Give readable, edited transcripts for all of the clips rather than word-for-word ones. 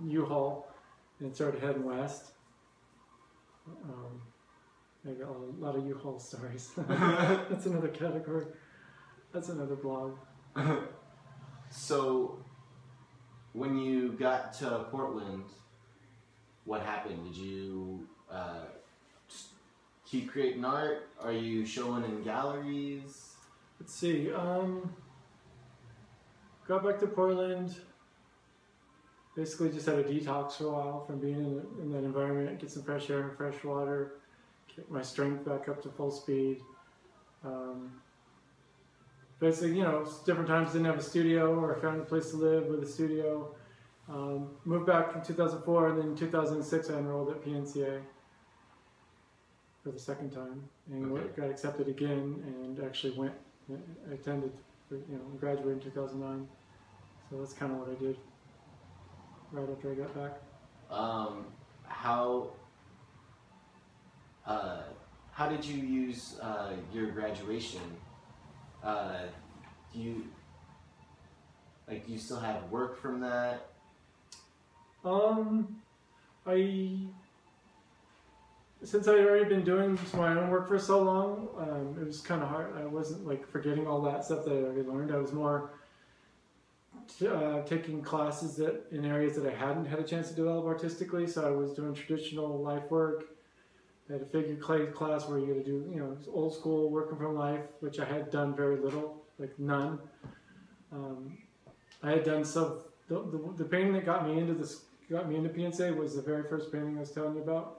U-Haul and started heading west. I got a lot of U-Haul stories. That's another category. That's another blog. So, when you got to Portland, what happened? Did you keep creating art? Are you showing in galleries? Let's see. Got back to Portland. Basically, just had a detox for a while from being in that environment. Get some fresh air and fresh water. Get my strength back up to full speed. Basically, you know, different times didn't have a studio, or I found a place to live with a studio. Moved back in 2004, and then in 2006 I enrolled at PNCA for the second time, and got accepted again, and actually went. I attended, graduated in 2009. So that's kind of what I did right after I got back. How did you use your graduation? Do you still have work from that? Since I had already been doing my own work for so long, it was kind of hard. I wasn't like forgetting all that stuff that I already learned. I was more taking classes in areas that I hadn't had a chance to develop artistically. So I was doing traditional life work. I had a figure clay class where you got to do, old school working from life, which I had done very little, like none. I had done the painting that got me into PNCA was the very first painting I was telling you about.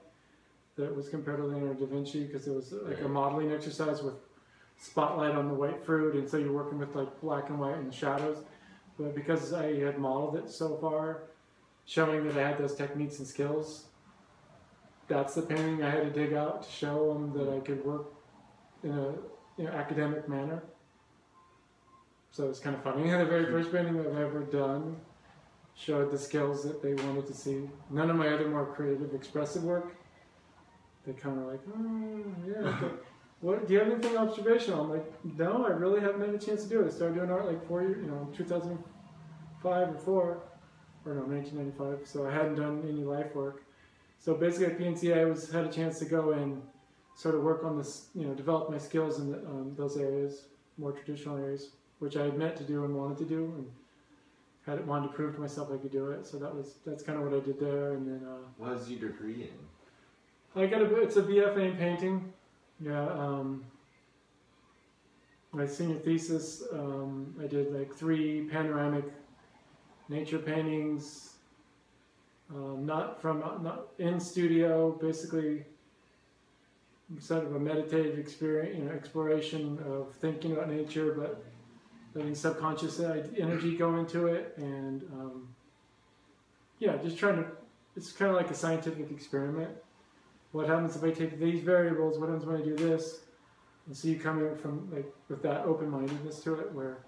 That was compared to Leonardo da Vinci, because it was like a modeling exercise with spotlight on the white fruit, and so you're working with like black and white and the shadows. But because I had modeled it so far, showing that I had those techniques and skills, that's the painting I had to dig out to show them that I could work in a academic manner. So it's kind of funny. The very first painting I've ever done showed the skills that they wanted to see. None of my other more creative, expressive work, they kind of like, okay. What, do you have anything observational? I'm like, no, I really haven't had a chance to do it. I started doing art like 2005 or 4, or no, 1995. So I hadn't done any life work. So basically at PNCA, I had a chance to go and sort of work on this, develop my skills in those areas, more traditional areas, which I had meant to do and wanted to do, and wanted to prove to myself I could do it. So that's kind of what I did there. And then what was your degree in? It's a BFA in painting. Yeah. My senior thesis, I did like 3 panoramic nature paintings. Not in studio, basically sort of a meditative experience, exploration of thinking about nature, but letting subconscious energy go into it, and just trying to. It's kind of like a scientific experiment. What happens if I take these variables? What happens when I do this? And so you come in from with that open-mindedness to it, where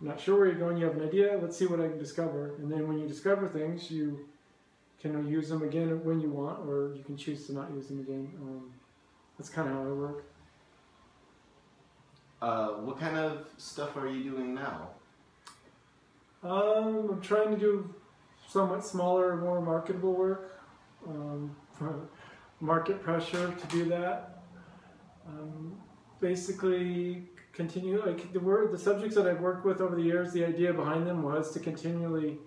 you're not sure where you're going. You have an idea. Let's see what I can discover, and then when you discover things, you can use them again when you want, or you can choose to not use them again. That's kind of how I work. What kind of stuff are you doing now? I'm trying to do somewhat smaller, more marketable work. Market pressure to do that. Basically, continue the subjects that I've worked with over the years. The idea behind them was to continually.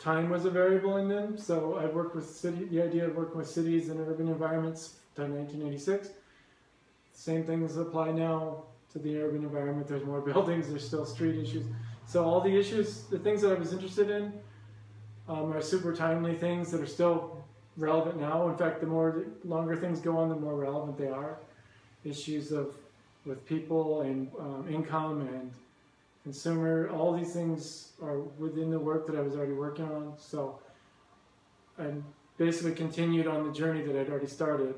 Time was a variable in them, so I've worked with the idea of working with cities and urban environments in 1986. Same things apply now to the urban environment. There's more buildings, there's still street issues. So all the issues, the things that I was interested in, are super timely things that are still relevant now. In fact, the longer things go on, the more relevant they are. Issues with people and income and consumer, all these things are within the work that I was already working on. So I basically continued on the journey that I'd already started,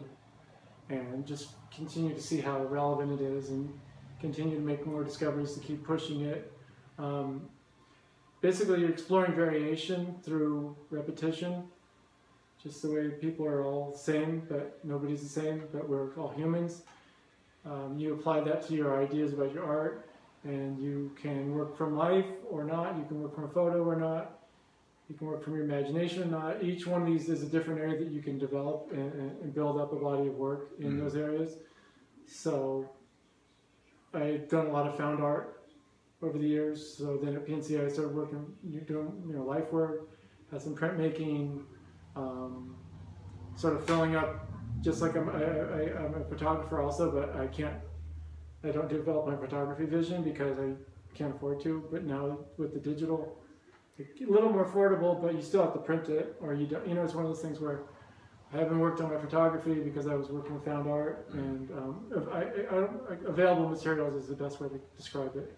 and just continue to see how relevant it is, and continue to make more discoveries to keep pushing it. Basically, you're exploring variation through repetition, just the way people are all the same, but nobody's the same, but we're all humans. You apply that to your ideas about your art, and you can work from life or not, you can work from a photo or not, You can work from your imagination. Each one of these is a different area that you can develop and build up a body of work in those areas. So I've done a lot of found art over the years. So then at PNC I started working, doing life work, had some printmaking, sort of filling up. Just like I'm a photographer also, but I don't develop my photography vision because I can't afford to. But now with the digital, a little more affordable, but you still have to print it, or you don't. It's one of those things where I haven't worked on my photography because I was working with found art, and available materials is the best way to describe it.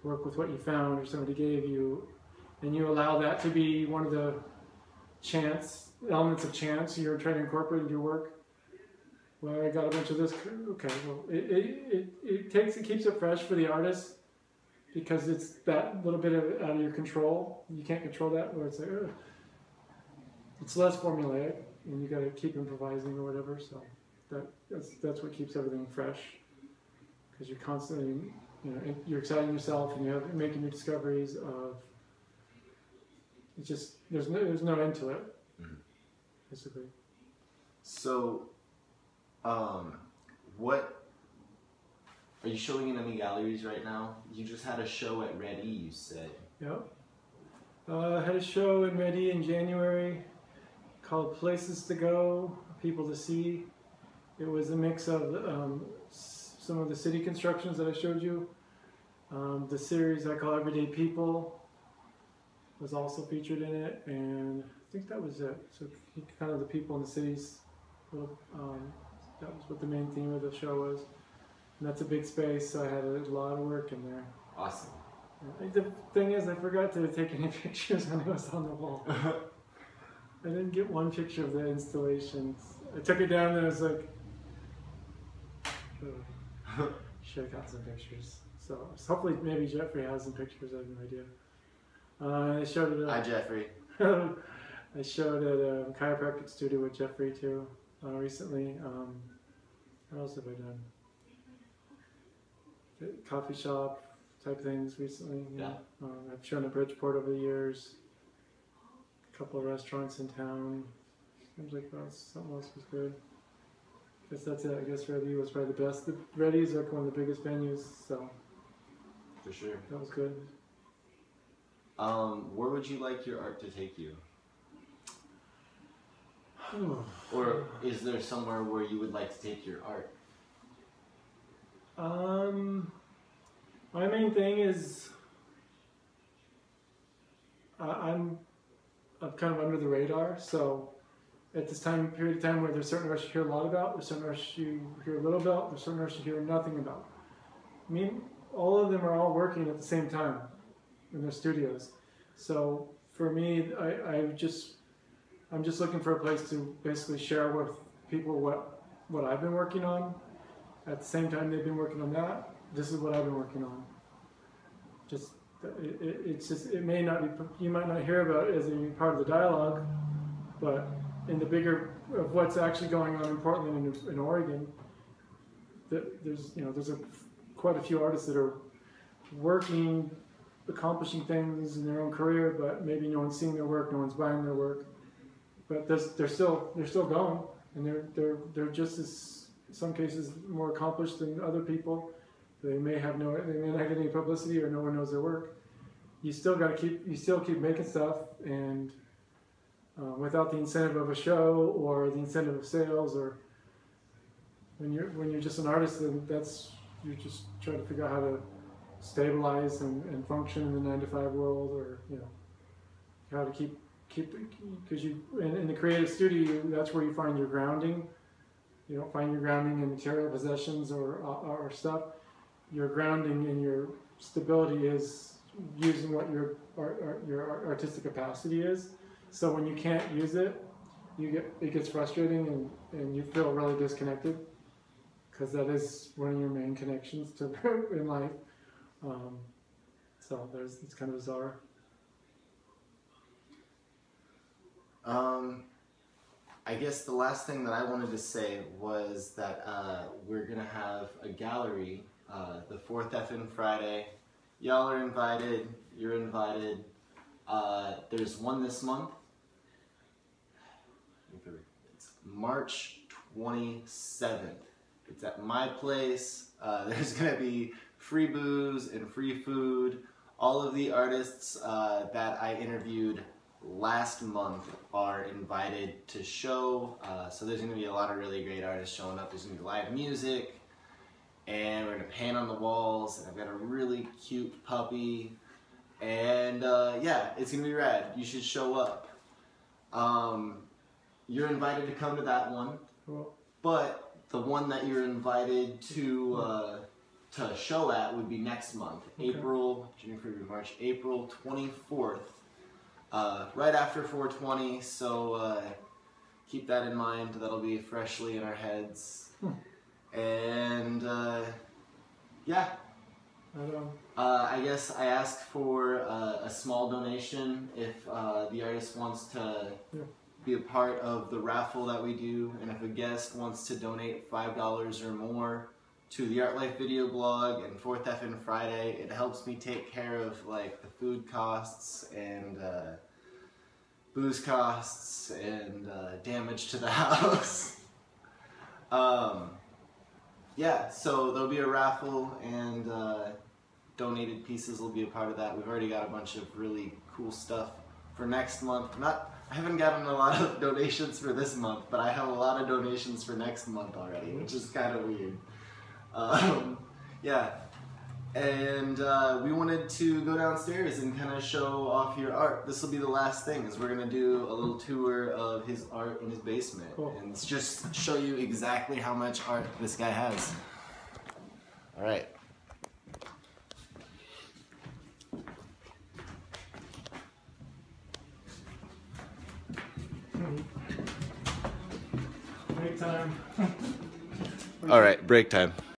Work with what you found or somebody gave you, and you allow that to be one of the elements of chance you're trying to incorporate into your work. Well, I got a bunch of this. Okay, well, it keeps it fresh for the artist. Because it's that little bit out of your control. You can't control that, where it's like, ugh. It's less formulaic, and you got to keep improvising or whatever. So that's what keeps everything fresh. Because you're constantly, you're exciting yourself, and you're making new discoveries of. It's just there's no end to it, basically. So, what? Are you showing in any galleries right now? You just had a show at Ready, you said. Yep. I had a show in Ready in January called Places to Go, People to See. It was a mix of some of the city constructions that I showed you. The series I call Everyday People was also featured in it, and I think that was it. So kind of the people in the cities. That was what the main theme of the show was. And that's a big space, so I had a lot of work in there. Awesome. The thing is, I forgot to take any pictures when it was on the wall. I didn't get one picture of the installations. I took it down and I was like, oh, should have got some pictures. So hopefully maybe Jeffrey has some pictures, I have no idea. I showed it. Hi, Jeffrey. I showed at a chiropractic studio with Jeffrey too recently. What else have I done? Coffee shop type things recently. Yeah. I've shown at Bridgeport over the years. A couple of restaurants in town. Seems like something else was good. Guess that's it. I guess Ready was probably the best. Ready is like one of the biggest venues, so. For sure. That was good. Where would you like your art to take you? Or is there somewhere where you would like to take your art? My main thing is I'm kind of under the radar, so at this period of time where there's certain artists you hear a lot about, there's certain artists you hear a little about, there's certain artists you hear nothing about. I mean, all of them are all working at the same time in their studios. So for me, I'm just looking for a place to basically share with people what I've been working on. At the same time they've been working on that, this is what I've been working on. It may not be, you might not hear about it as a part of the dialogue, but in the bigger of what's actually going on in Portland and in Oregon, there's quite a few artists that are working, accomplishing things in their own career, but maybe no one's seeing their work, no one's buying their work, but they're still going, and they're just as, in some cases, more accomplished than other people. They may not get any publicity, or no one knows their work. You still keep making stuff, and without the incentive of a show or the incentive of sales, or when you're just an artist, then you're just trying to figure out how to stabilize and function in the 9-to-5 world, or how to keep because in the creative studio, that's where you find your grounding. You don't find your grounding in material possessions or stuff. Your grounding and your stability is using what your artistic capacity is. So when you can't use it, it gets frustrating, and you feel really disconnected, because that is one of your main connections to in life. So it's kind of bizarre. I guess the last thing that I wanted to say was that we're going to have a gallery the 4th FM Friday. Y'all are invited. You're invited. There's one this month. It's March 27th. It's at my place. There's going to be free booze and free food. All of the artists that I interviewed last month are invited to show. So there's going to be a lot of really great artists showing up. There's going to be live music. And we're going to paint on the walls. And I've got a really cute puppy. And yeah, it's going to be rad. You should show up. You're invited to come to that one. Cool. But the one that you're invited to show at would be next month. Okay. April 24th. Right after 420, so keep that in mind. That'll be freshly in our heads. And yeah, I guess I asked for a small donation if the artist wants to be a part of the raffle that we do, and if a guest wants to donate $5 or more to the Art Life video blog and 4th Effin' Friday, it helps me take care of like the food costs and booze costs and damage to the house. Yeah, so there'll be a raffle and donated pieces will be a part of that. We've already got a bunch of really cool stuff for next month. I haven't gotten a lot of donations for this month, but I have a lot of donations for next month already, which is kind of weird. Yeah, and we wanted to go downstairs and kind of show off your art. This will be the last thing, is we're going to do a little tour of his art in his basement. Cool. And just show you exactly how much art this guy has. All right. Break time. All right, break time.